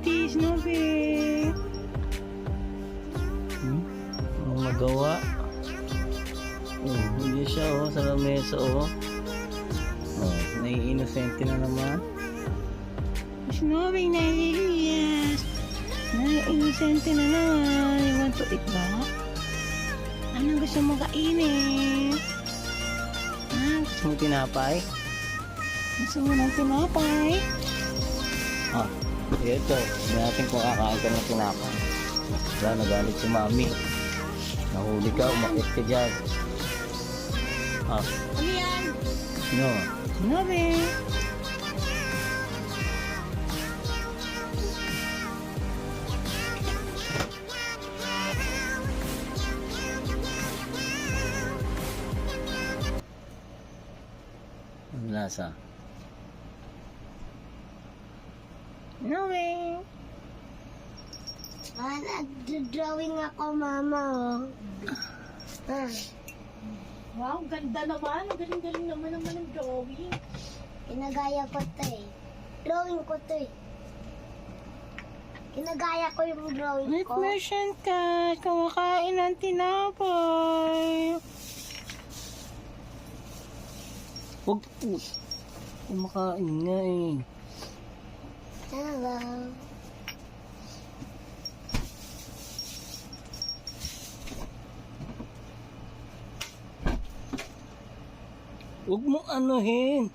Ate Snoopy. Ang magawa. Hindi siya sa lamesa nai-inosente na naman. Snoopy nai-iiyas. Nai-inosente na naman. You want to eat ba? Anong gusto mo kainin? Gusto mo tinapay? Gusto mo ng tinapay? Ito. Hindi natin kung kakain ka ng tinapay. Wala, nagalit si mami. Nahuli ka, umakit ka dyan. Ano yan? No. Snoopy. Ang lasa. Snoopy. Nag-drawing ako, mama, Wow, ganda naman. Galing-galing naman ang drawing. Kinagaya ko to Drawing ko to Kinagaya ko yung drawing Let ko. merchant ka. Kumakain ng tinapay. Huwag po. Kumakain nga Hello. Huwag mo anuhin.